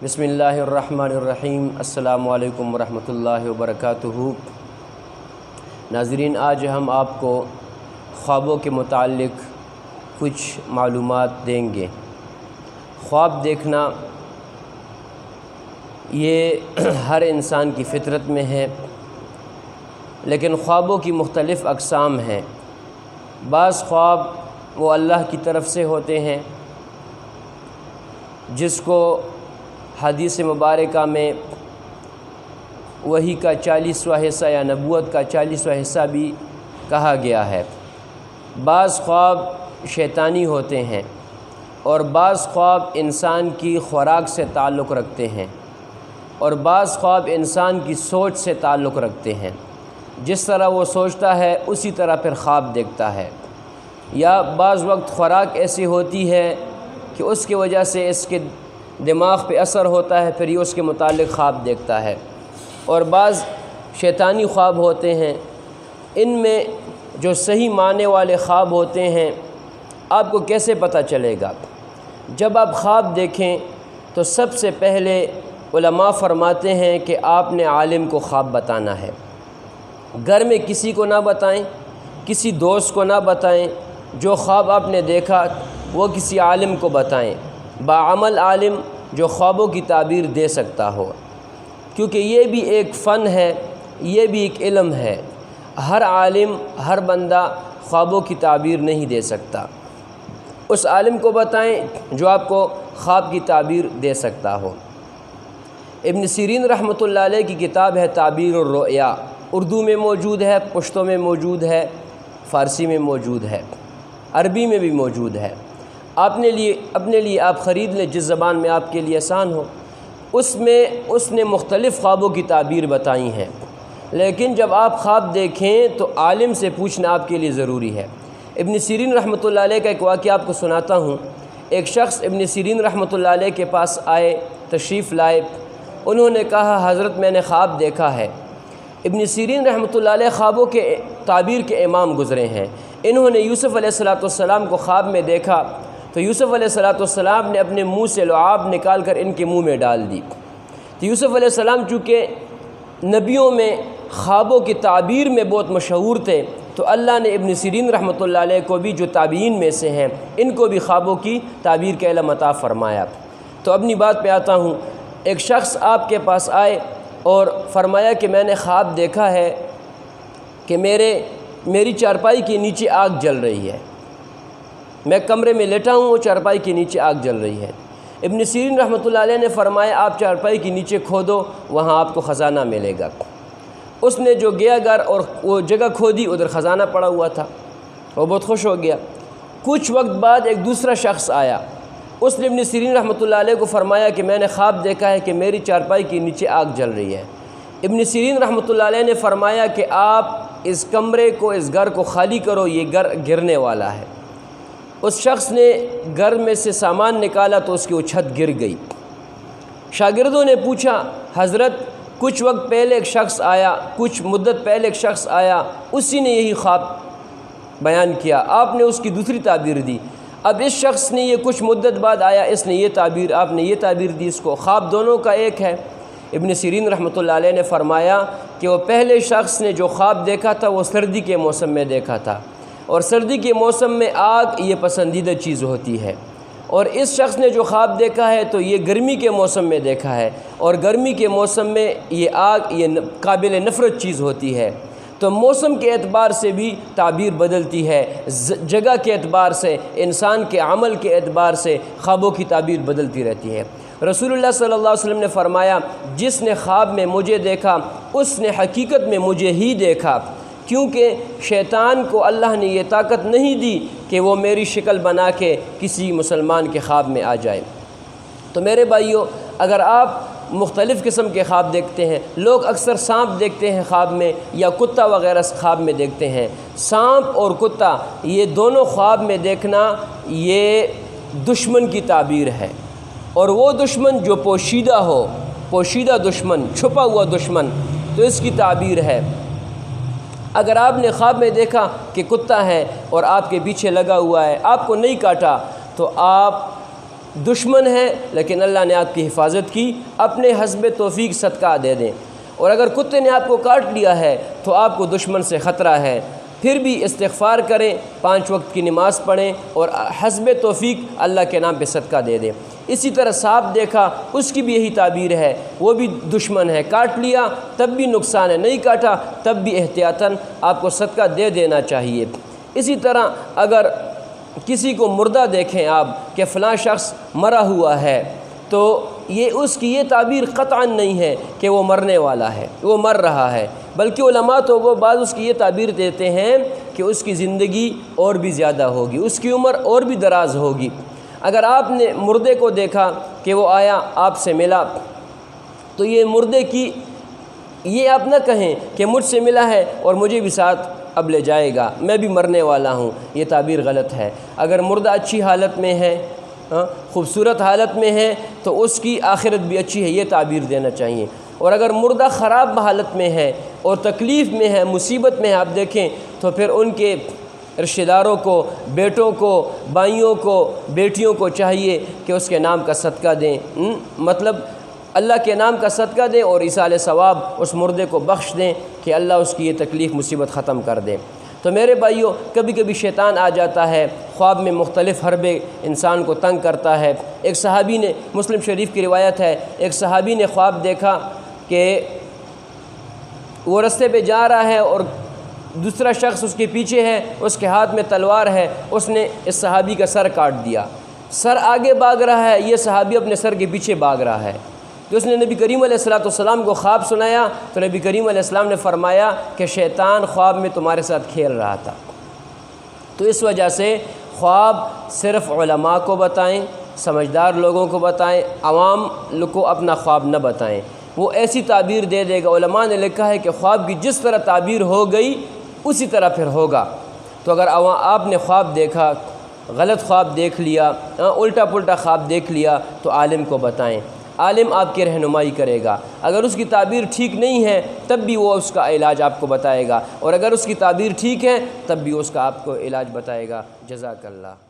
بسم اللہ الرحمن الرحیم۔ السلام علیکم ورحمۃ اللہ وبرکاتہ۔ ناظرین، آج ہم آپ کو خوابوں کے متعلق کچھ معلومات دیں گے۔ خواب دیکھنا یہ ہر انسان کی فطرت میں ہے، لیکن خوابوں کی مختلف اقسام ہیں۔ بعض خواب وہ اللہ کی طرف سے ہوتے ہیں، جس کو حدیث مبارکہ میں وحی کا 40واں حصہ یا نبوت کا 40واں حصہ بھی کہا گیا ہے۔ بعض خواب شیطانی ہوتے ہیں اور بعض خواب انسان کی خوراک سے تعلق رکھتے ہیں، اور بعض خواب انسان کی سوچ سے تعلق رکھتے ہیں۔ جس طرح وہ سوچتا ہے اسی طرح پھر خواب دیکھتا ہے، یا بعض وقت خوراک ایسی ہوتی ہے کہ اس کی وجہ سے اس کے دماغ پہ اثر ہوتا ہے، پھر یہ اس کے متعلق خواب دیکھتا ہے۔ اور بعض شیطانی خواب ہوتے ہیں۔ ان میں جو صحیح معنی والے خواب ہوتے ہیں، آپ کو کیسے پتہ چلے گا؟ جب آپ خواب دیکھیں تو سب سے پہلے علماء فرماتے ہیں کہ آپ نے عالم کو خواب بتانا ہے۔ گھر میں کسی کو نہ بتائیں، کسی دوست کو نہ بتائیں۔ جو خواب آپ نے دیکھا وہ کسی عالم کو بتائیں، باعمل عالم جو خوابوں کی تعبیر دے سکتا ہو، کیونکہ یہ بھی ایک فن ہے، یہ بھی ایک علم ہے۔ ہر عالم، ہر بندہ خوابوں کی تعبیر نہیں دے سکتا۔ اس عالم کو بتائیں جو آپ کو خواب کی تعبیر دے سکتا ہو۔ ابن سیرین رحمۃ اللہ علیہ کی کتاب ہے تعبیر الرؤیا، اردو میں موجود ہے، پشتو میں موجود ہے، فارسی میں موجود ہے، عربی میں بھی موجود ہے۔ اپنے لیے آپ خرید لیں جس زبان میں آپ کے لیے آسان ہو۔ اس میں اس نے مختلف خوابوں کی تعبیر بتائی ہیں، لیکن جب آپ خواب دیکھیں تو عالم سے پوچھنا آپ کے لیے ضروری ہے۔ ابن سیرین رحمۃ اللہ علیہ کا ایک واقعہ آپ کو سناتا ہوں۔ ایک شخص ابن سیرین رحمۃ اللہ علیہ کے پاس آئے، تشریف لائے۔ انہوں نے کہا، حضرت میں نے خواب دیکھا ہے۔ ابن سیرین رحمۃ اللہ علیہ خوابوں کے تعبیر کے امام گزرے ہیں۔ انہوں نے یوسف علیہ السلام کو خواب میں دیکھا تو یوسف علیہ السلام نے اپنے منہ سے لعاب نکال کر ان کے منہ میں ڈال دی۔ تو یوسف علیہ السلام چونکہ نبیوں میں خوابوں کی تعبیر میں بہت مشہور تھے، تو اللہ نے ابن سیرین رحمۃ اللہ علیہ کو بھی، جو تابعین میں سے ہیں، ان کو بھی خوابوں کی تعبیر کا علم عطا فرمایا۔ تو اپنی بات پہ آتا ہوں۔ ایک شخص آپ کے پاس آئے اور فرمایا کہ میں نے خواب دیکھا ہے کہ میری چارپائی کے نیچے آگ جل رہی ہے۔ میں کمرے میں لیٹا ہوں، وہ چارپائی کے نیچے آگ جل رہی ہے۔ ابن سیرین رحمۃ اللہ علیہ نے فرمایا، آپ چارپائی کے نیچے کھودو، وہاں آپ کو خزانہ ملے گا۔ اس نے جو گیا گھر اور وہ جگہ کھودی، ادھر خزانہ پڑا ہوا تھا، وہ بہت خوش ہو گیا۔ کچھ وقت بعد ایک دوسرا شخص آیا۔ اس نے ابن سیرین رحمۃ اللہ علیہ کو فرمایا کہ میں نے خواب دیکھا ہے کہ میری چارپائی کے نیچے آگ جل رہی ہے۔ ابن سیرین رحمۃ اللہ علیہ نے فرمایا کہ آپ اس کمرے کو، اس گھر کو خالی کرو، یہ گھر گرنے والا ہے۔ اس شخص نے گھر میں سے سامان نکالا تو اس کی وہ چھت گر گئی۔ شاگردوں نے پوچھا، حضرت کچھ وقت پہلے ایک شخص آیا، کچھ مدت پہلے ایک شخص آیا، اسی نے یہی خواب بیان کیا، آپ نے اس کی دوسری تعبیر دی۔ اب اس شخص نے یہ کچھ مدت بعد آیا، اس نے یہ تعبیر، آپ نے یہ تعبیر دی اس کو، خواب دونوں کا ایک ہے۔ ابن سیرین رحمۃ اللہ علیہ نے فرمایا کہ وہ پہلے شخص نے جو خواب دیکھا تھا وہ سردی کے موسم میں دیکھا تھا، اور سردی کے موسم میں آگ یہ پسندیدہ چیز ہوتی ہے، اور اس شخص نے جو خواب دیکھا ہے تو یہ گرمی کے موسم میں دیکھا ہے، اور گرمی کے موسم میں یہ آگ یہ قابل نفرت چیز ہوتی ہے۔ تو موسم کے اعتبار سے بھی تعبیر بدلتی ہے، جگہ کے اعتبار سے، انسان کے عمل کے اعتبار سے خوابوں کی تعبیر بدلتی رہتی ہے۔ رسول اللہ صلی اللہ علیہ وسلم نے فرمایا، جس نے خواب میں مجھے دیکھا اس نے حقیقت میں مجھے ہی دیکھا، کیونکہ شیطان کو اللہ نے یہ طاقت نہیں دی کہ وہ میری شکل بنا کے کسی مسلمان کے خواب میں آ جائے۔ تو میرے بھائیوں، اگر آپ مختلف قسم کے خواب دیکھتے ہیں، لوگ اکثر سانپ دیکھتے ہیں خواب میں، یا کتا وغیرہ خواب میں دیکھتے ہیں۔ سانپ اور کتا یہ دونوں خواب میں دیکھنا یہ دشمن کی تعبیر ہے، اور وہ دشمن جو پوشیدہ ہو، پوشیدہ دشمن، چھپا ہوا دشمن، تو اس کی تعبیر ہے۔ اگر آپ نے خواب میں دیکھا کہ کتا ہے اور آپ کے پیچھے لگا ہوا ہے، آپ کو نہیں کاٹا، تو آپ دشمن ہے لیکن اللہ نے آپ کی حفاظت کی، اپنے حسب توفیق صدقہ دے دیں۔ اور اگر کتے نے آپ کو کاٹ لیا ہے تو آپ کو دشمن سے خطرہ ہے، پھر بھی استغفار کریں، 5 وقت کی نماز پڑھیں اور حسب توفیق اللہ کے نام پہ صدقہ دے دیں۔ اسی طرح سانپ دیکھا، اس کی بھی یہی تعبیر ہے، وہ بھی دشمن ہے، کاٹ لیا تب بھی نقصان ہے، نہیں کاٹا تب بھی احتیاطاً آپ کو صدقہ دے دینا چاہیے۔ اسی طرح اگر کسی کو مردہ دیکھیں آپ کہ فلاں شخص مرا ہوا ہے، تو اس کی یہ تعبیر قطعاً نہیں ہے کہ وہ مرنے والا ہے، وہ مر رہا ہے، بلکہ علماء تو وہ بعض اس کی یہ تعبیر دیتے ہیں کہ اس کی زندگی اور بھی زیادہ ہوگی، اس کی عمر اور بھی دراز ہوگی۔ اگر آپ نے مردے کو دیکھا کہ وہ آیا آپ سے ملا، تو یہ مردے کی یہ آپ نہ کہیں کہ مجھ سے ملا ہے اور مجھے بھی ساتھ اب لے جائے گا، میں بھی مرنے والا ہوں، یہ تعبیر غلط ہے۔ اگر مردہ اچھی حالت میں ہے، خوبصورت حالت میں ہے، تو اس کی آخرت بھی اچھی ہے، یہ تعبیر دینا چاہیے۔ اور اگر مردہ خراب حالت میں ہے اور تکلیف میں ہے، مصیبت میں ہے، آپ دیکھیں تو پھر ان کے رشتہ داروں کو، بیٹوں کو، بھائیوں کو، بیٹیوں کو چاہیے کہ اس کے نام کا صدقہ دیں، مطلب اللہ کے نام کا صدقہ دیں اور ایصال ثواب اس مردے کو بخش دیں کہ اللہ اس کی یہ تکلیف مصیبت ختم کر دے۔ تو میرے بھائیوں، کبھی کبھی شیطان آ جاتا ہے، خواب میں مختلف حربے انسان کو تنگ کرتا ہے۔ ایک صحابی نے، مسلم شریف کی روایت ہے، ایک صحابی نے خواب دیکھا کہ وہ رستے پہ جا رہا ہے اور دوسرا شخص اس کے پیچھے ہے، اس کے ہاتھ میں تلوار ہے، اس نے اس صحابی کا سر کاٹ دیا۔ سر آگے بھاگ رہا ہے، یہ صحابی اپنے سر کے پیچھے بھاگ رہا ہے۔ تو اس نے نبی کریم علیہ السلام کو خواب سنایا، تو نبی کریم علیہ السلام نے فرمایا کہ شیطان خواب میں تمہارے ساتھ کھیل رہا تھا۔ تو اس وجہ سے خواب صرف علماء کو بتائیں، سمجھدار لوگوں کو بتائیں، عوام کو اپنا خواب نہ بتائیں، وہ ایسی تعبیر دے دے گا۔ علماء نے لکھا ہے کہ خواب کی جس طرح تعبیر ہو گئی اسی طرح پھر ہوگا۔ تو اگر آپ نے خواب دیکھا، غلط خواب دیکھ لیا، الٹا پلٹا خواب دیکھ لیا، تو عالم کو بتائیں، عالم آپ کی رہنمائی کرے گا۔ اگر اس کی تعبیر ٹھیک نہیں ہے تب بھی وہ اس کا علاج آپ کو بتائے گا، اور اگر اس کی تعبیر ٹھیک ہے تب بھی اس کا آپ کو علاج بتائے گا۔ جزاک اللہ۔